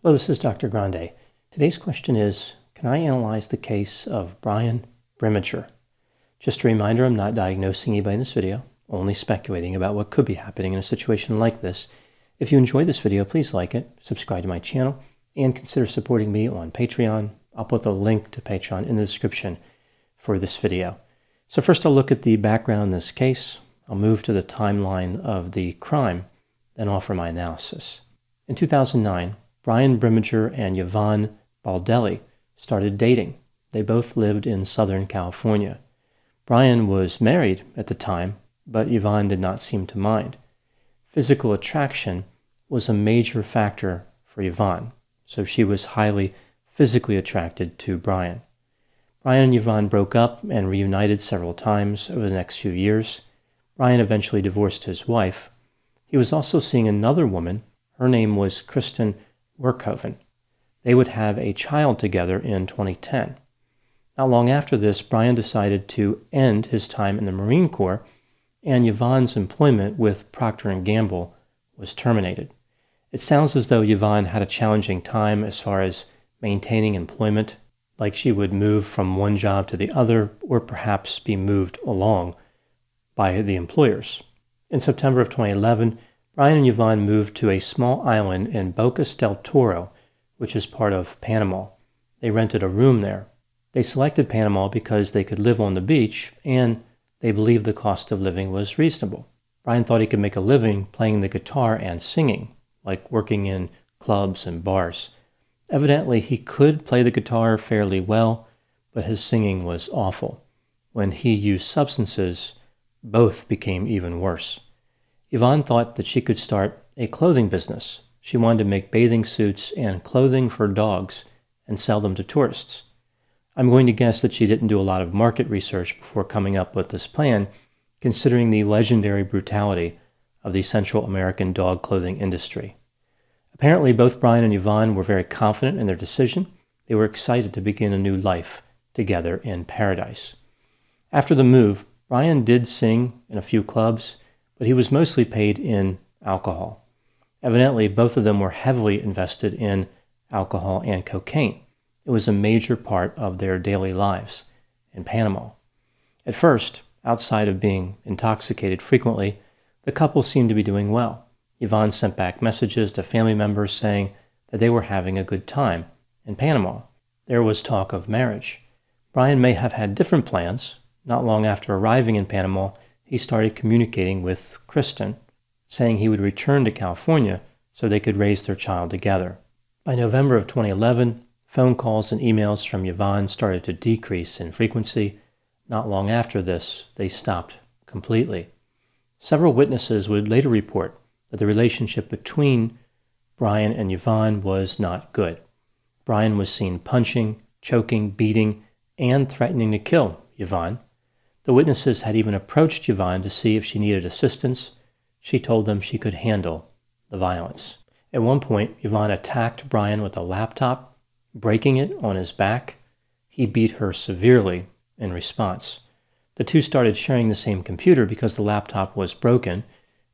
Hello, this is Dr. Grande. Today's question is, can I analyze the case of Brian Brimager? Just a reminder, I'm not diagnosing anybody in this video, only speculating about what could be happening in a situation like this. If you enjoyed this video, please like it, subscribe to my channel, and consider supporting me on Patreon. I'll put the link to Patreon in the description for this video. So first I'll look at the background in this case. I'll move to the timeline of the crime, then offer my analysis. In 2009, Brian Brimager and Yvonne Baldelli started dating. They both lived in Southern California. Brian was married at the time, but Yvonne did not seem to mind. Physical attraction was a major factor for Yvonne, so she was highly physically attracted to Brian. Brian and Yvonne broke up and reunited several times over the next few years. Brian eventually divorced his wife. He was also seeing another woman. Her name was Kristen Werkhoven. They would have a child together in 2010. Not long after this, Brian decided to end his time in the Marine Corps, and Yvonne's employment with Procter & Gamble was terminated. It sounds as though Yvonne had a challenging time as far as maintaining employment, like she would move from one job to the other, or perhaps be moved along by the employers. In September of 2011, Brian and Yvonne moved to a small island in Bocas del Toro, which is part of Panama. They rented a room there. They selected Panama because they could live on the beach and they believed the cost of living was reasonable. Brian thought he could make a living playing the guitar and singing, like working in clubs and bars. Evidently, he could play the guitar fairly well, but his singing was awful. When he used substances, both became even worse. Yvonne thought that she could start a clothing business. She wanted to make bathing suits and clothing for dogs and sell them to tourists. I'm going to guess that she didn't do a lot of market research before coming up with this plan, considering the legendary brutality of the Central American dog clothing industry. Apparently, both Brian and Yvonne were very confident in their decision. They were excited to begin a new life together in paradise. After the move, Brian did sing in a few clubs, but he was mostly paid in alcohol. Evidently, both of them were heavily invested in alcohol and cocaine. It was a major part of their daily lives in Panama. At first, outside of being intoxicated frequently, the couple seemed to be doing well. Yvonne sent back messages to family members saying that they were having a good time in Panama. There was talk of marriage. Brian may have had different plans. Not long after arriving in Panama, he started communicating with Kristen, saying he would return to California so they could raise their child together. By November of 2011, phone calls and emails from Yvonne started to decrease in frequency. Not long after this, they stopped completely. Several witnesses would later report that the relationship between Brian and Yvonne was not good. Brian was seen punching, choking, beating, and threatening to kill Yvonne. The witnesses had even approached Yvonne to see if she needed assistance. She told them she could handle the violence. At one point, Yvonne attacked Brian with a laptop, breaking it on his back. He beat her severely in response. The two started sharing the same computer because the laptop was broken.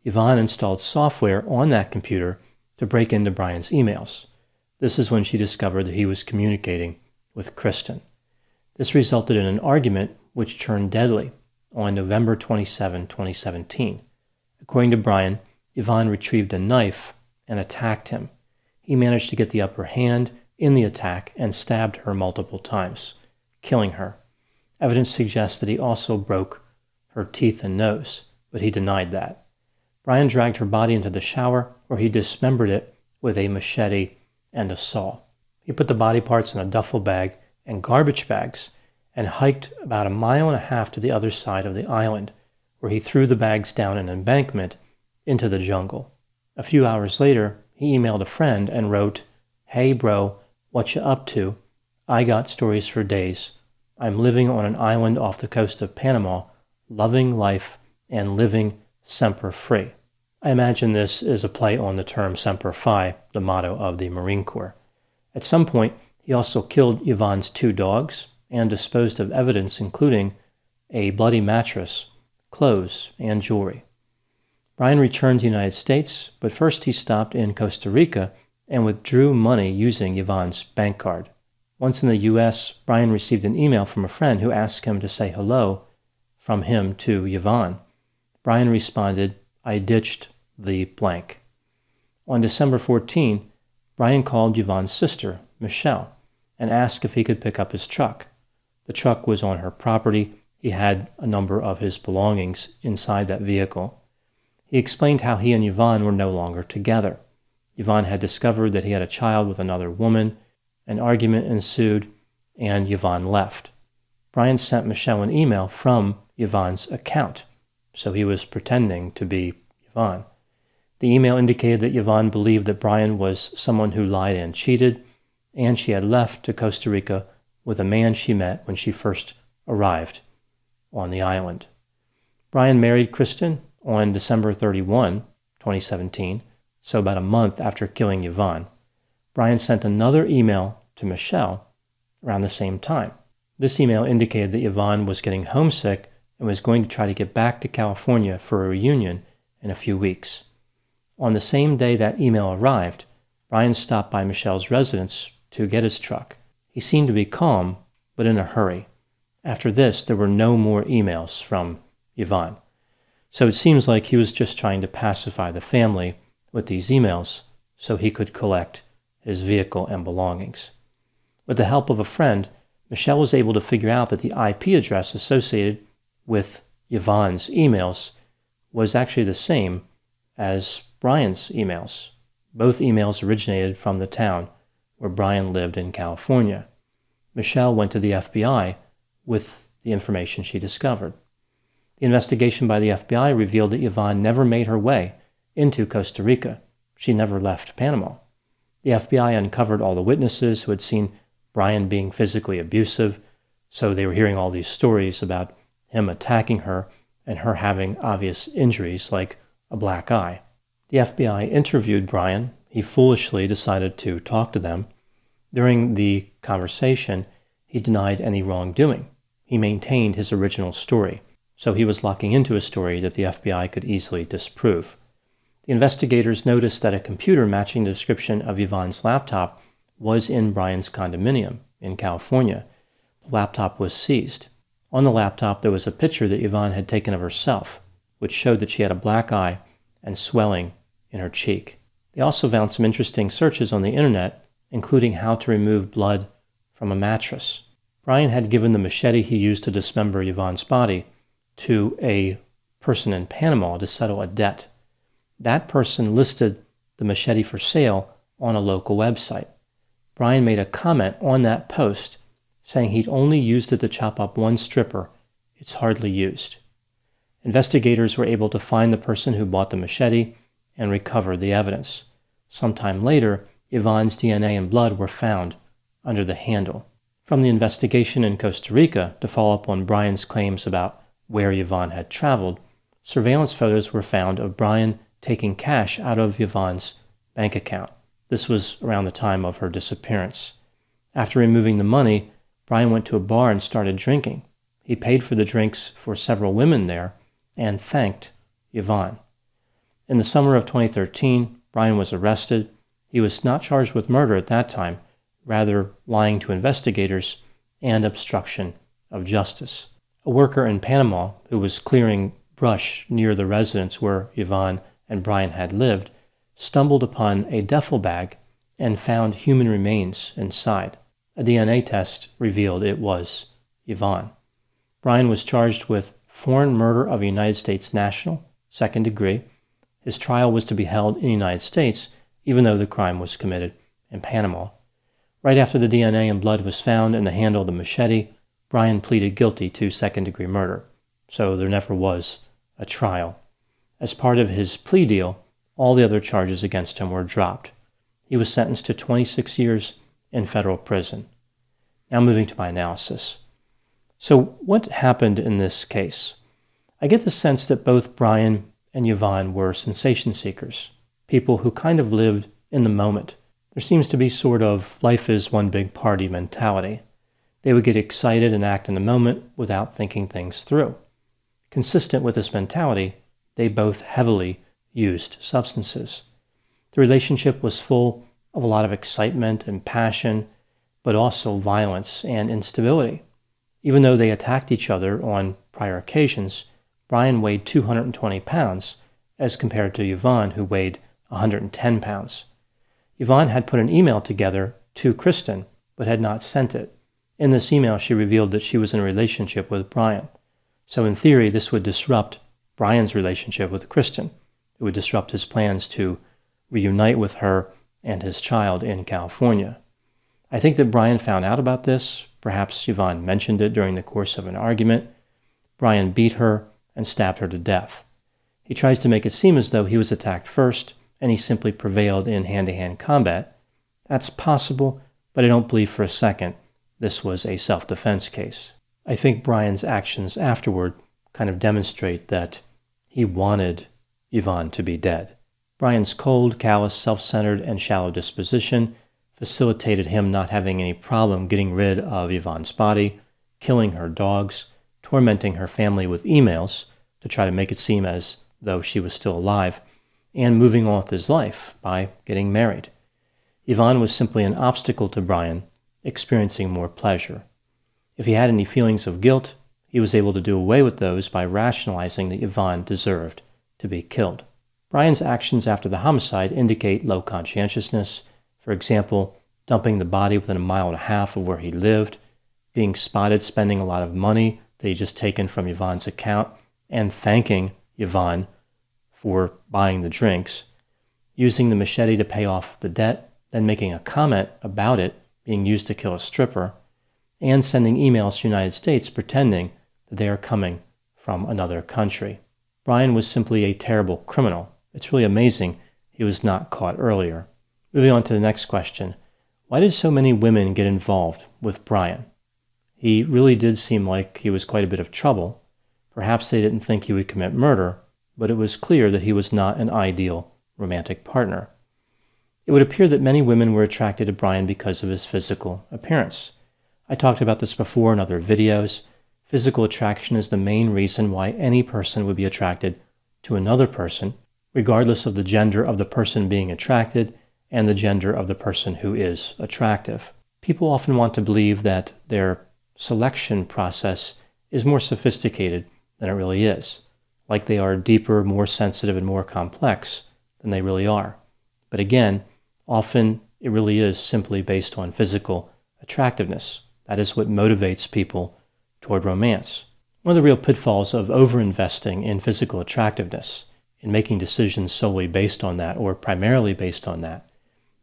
Yvonne installed software on that computer to break into Brian's emails. This is when she discovered that he was communicating with Kristen. This resulted in an argument which turned deadly on November 27, 2017. According to Brian, Yvonne retrieved a knife and attacked him. He managed to get the upper hand in the attack and stabbed her multiple times, killing her. Evidence suggests that he also broke her teeth and nose, but he denied that. Brian dragged her body into the shower, where he dismembered it with a machete and a saw. He put the body parts in a duffel bag and garbage bags and hiked about 1.5 miles to the other side of the island, where he threw the bags down an embankment into the jungle. A few hours later, he emailed a friend and wrote, "Hey bro, what you up to? I got stories for days. I'm living on an island off the coast of Panama, loving life and living semper free." I imagine this is a play on the term Semper Fi, the motto of the Marine Corps. At some point, he also killed Yvonne's 2 dogs and disposed of evidence including a bloody mattress, clothes, and jewelry. Brian returned to the United States, but first he stopped in Costa Rica and withdrew money using Yvonne's bank card. Once in the U.S., Brian received an email from a friend who asked him to say hello from him to Yvonne. Brian responded, "I ditched the blank." On December 14, Brian called Yvonne's sister, Michelle, and asked if he could pick up his truck. The truck was on her property. He had a number of his belongings inside that vehicle. He explained how he and Yvonne were no longer together. Yvonne had discovered that he had a child with another woman. An argument ensued, and Yvonne left. Brian sent Michelle an email from Yvonne's account, so he was pretending to be Yvonne. The email indicated that Yvonne believed that Brian was someone who lied and cheated, and she had left to Costa Rica with a man she met when she first arrived on the island. Brian married Kristen on December 31, 2017, so about a month after killing Yvonne. Brian sent another email to Michelle around the same time. This email indicated that Yvonne was getting homesick and was going to try to get back to California for a reunion in a few weeks. On the same day that email arrived, Brian stopped by Michelle's residence to get his truck. He seemed to be calm, but in a hurry. After this, there were no more emails from Yvonne. So it seems like he was just trying to pacify the family with these emails so he could collect his vehicle and belongings. With the help of a friend, Michelle was able to figure out that the IP address associated with Yvonne's emails was actually the same as Brian's emails. Both emails originated from the town where Brian lived in California. Michelle went to the FBI with the information she discovered. The investigation by the FBI revealed that Yvonne never made her way into Costa Rica. She never left Panama. The FBI uncovered all the witnesses who had seen Brian being physically abusive, so they were hearing all these stories about him attacking her and her having obvious injuries like a black eye. The FBI interviewed Brian. He foolishly decided to talk to them. During the conversation, he denied any wrongdoing. He maintained his original story, so he was locking into a story that the FBI could easily disprove. The investigators noticed that a computer matching the description of Yvonne's laptop was in Brian's condominium in California. The laptop was seized. On the laptop, there was a picture that Yvonne had taken of herself, which showed that she had a black eye and swelling in her cheek. They also found some interesting searches on the internet, including how to remove blood from a mattress. Brian had given the machete he used to dismember Yvonne's body to a person in Panama to settle a debt. That person listed the machete for sale on a local website. Brian made a comment on that post saying he'd only used it to chop up one stripper. It's hardly used. Investigators were able to find the person who bought the machete and recover the evidence. Sometime later, Yvonne's DNA and blood were found under the handle. From the investigation in Costa Rica, to follow up on Brian's claims about where Yvonne had traveled, surveillance photos were found of Brian taking cash out of Yvonne's bank account. This was around the time of her disappearance. After removing the money, Brian went to a bar and started drinking. He paid for the drinks for several women there and thanked Yvonne. In the summer of 2013, Brian was arrested. He was not charged with murder at that time, rather lying to investigators and obstruction of justice. A worker in Panama who was clearing brush near the residence where Yvonne and Brian had lived stumbled upon a duffel bag and found human remains inside. A DNA test revealed it was Yvonne. Brian was charged with foreign murder of a United States national, second degree. His trial was to be held in the United States, even though the crime was committed in Panama. Right after the DNA and blood was found in the handle of the machete, Brian pleaded guilty to second-degree murder, so there never was a trial. As part of his plea deal, all the other charges against him were dropped. He was sentenced to 26 years in federal prison. Now moving to my analysis. So what happened in this case? I get the sense that both Brian and Yvonne were sensation seekers, people who kind of lived in the moment. There seems to be sort of life is one big party mentality. They would get excited and act in the moment without thinking things through. Consistent with this mentality, they both heavily used substances. The relationship was full of a lot of excitement and passion, but also violence and instability. Even though they attacked each other on prior occasions, Brian weighed 220 pounds as compared to Yvonne, who weighed 110 pounds. Yvonne had put an email together to Kristen, but had not sent it. In this email, she revealed that she was in a relationship with Brian. So in theory, this would disrupt Brian's relationship with Kristen. It would disrupt his plans to reunite with her and his child in California. I think that Brian found out about this. Perhaps Yvonne mentioned it during the course of an argument. Brian beat her and stabbed her to death. He tries to make it seem as though he was attacked first and he simply prevailed in hand-to-hand combat. That's possible, but I don't believe for a second this was a self-defense case. I think Brian's actions afterward kind of demonstrate that he wanted Yvonne to be dead. Brian's cold, callous, self-centered, and shallow disposition facilitated him not having any problem getting rid of Yvonne's body, killing her dogs, tormenting her family with emails to try to make it seem as though she was still alive, and moving on with his life by getting married. Yvonne was simply an obstacle to Brian experiencing more pleasure. If he had any feelings of guilt, he was able to do away with those by rationalizing that Yvonne deserved to be killed. Brian's actions after the homicide indicate low conscientiousness. For example, dumping the body within 1.5 miles of where he lived, being spotted spending a lot of money that he'd just taken from Yvonne's account, and thanking Yvonne for buying the drinks, using the machete to pay off the debt, then making a comment about it being used to kill a stripper, and sending emails to the United States pretending that they are coming from another country. Brian was simply a terrible criminal. It's really amazing he was not caught earlier. Moving on to the next question. Why did so many women get involved with Brian? He really did seem like he was quite a bit of trouble. Perhaps they didn't think he would commit murder, but it was clear that he was not an ideal romantic partner. It would appear that many women were attracted to Brian because of his physical appearance. I talked about this before in other videos. Physical attraction is the main reason why any person would be attracted to another person, regardless of the gender of the person being attracted and the gender of the person who is attractive. People often want to believe that their selection process is more sophisticated than it really is, like they are deeper, more sensitive, and more complex than they really are. But again, often it really is simply based on physical attractiveness. That is what motivates people toward romance. One of the real pitfalls of overinvesting in physical attractiveness, in making decisions solely based on that or primarily based on that,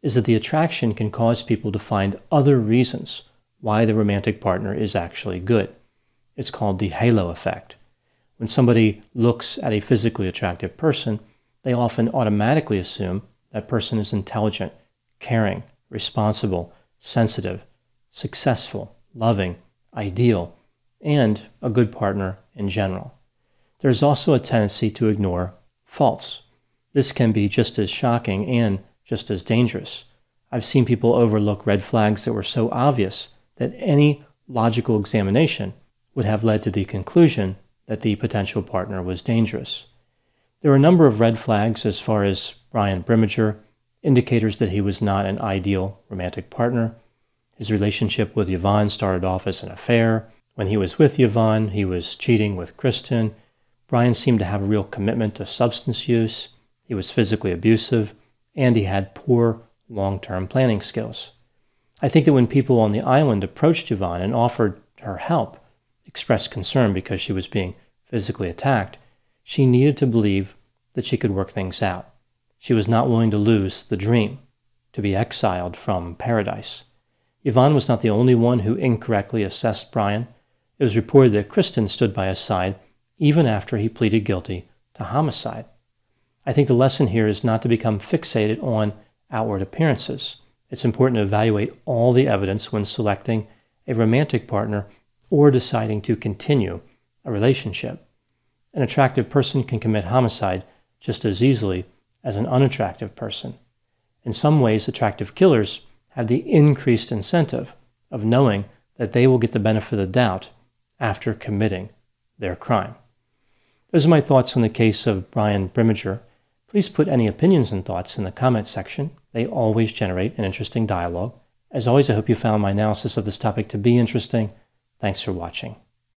is that the attraction can cause people to find other reasons why the romantic partner is actually good. It's called the halo effect. When somebody looks at a physically attractive person, they often automatically assume that person is intelligent, caring, responsible, sensitive, successful, loving, ideal, and a good partner in general. There's also a tendency to ignore faults. This can be just as shocking and just as dangerous. I've seen people overlook red flags that were so obvious that any logical examination would have led to the conclusion that the potential partner was dangerous. There were a number of red flags as far as Brian Brimager, indicators that he was not an ideal romantic partner. His relationship with Yvonne started off as an affair. When he was with Yvonne, he was cheating with Kristen. Brian seemed to have a real commitment to substance use. He was physically abusive, and he had poor long-term planning skills. I think that when people on the island approached Yvonne and offered her help, expressed concern because she was being physically attacked, she needed to believe that she could work things out. She was not willing to lose the dream, to be exiled from paradise. Yvonne was not the only one who incorrectly assessed Brian. It was reported that Kristen stood by his side even after he pleaded guilty to homicide. I think the lesson here is not to become fixated on outward appearances. It's important to evaluate all the evidence when selecting a romantic partner or deciding to continue a relationship. An attractive person can commit homicide just as easily as an unattractive person. In some ways, attractive killers have the increased incentive of knowing that they will get the benefit of the doubt after committing their crime. Those are my thoughts on the case of Brian Brimager. Please put any opinions and thoughts in the comment section. They always generate an interesting dialogue. As always, I hope you found my analysis of this topic to be interesting. Thanks for watching.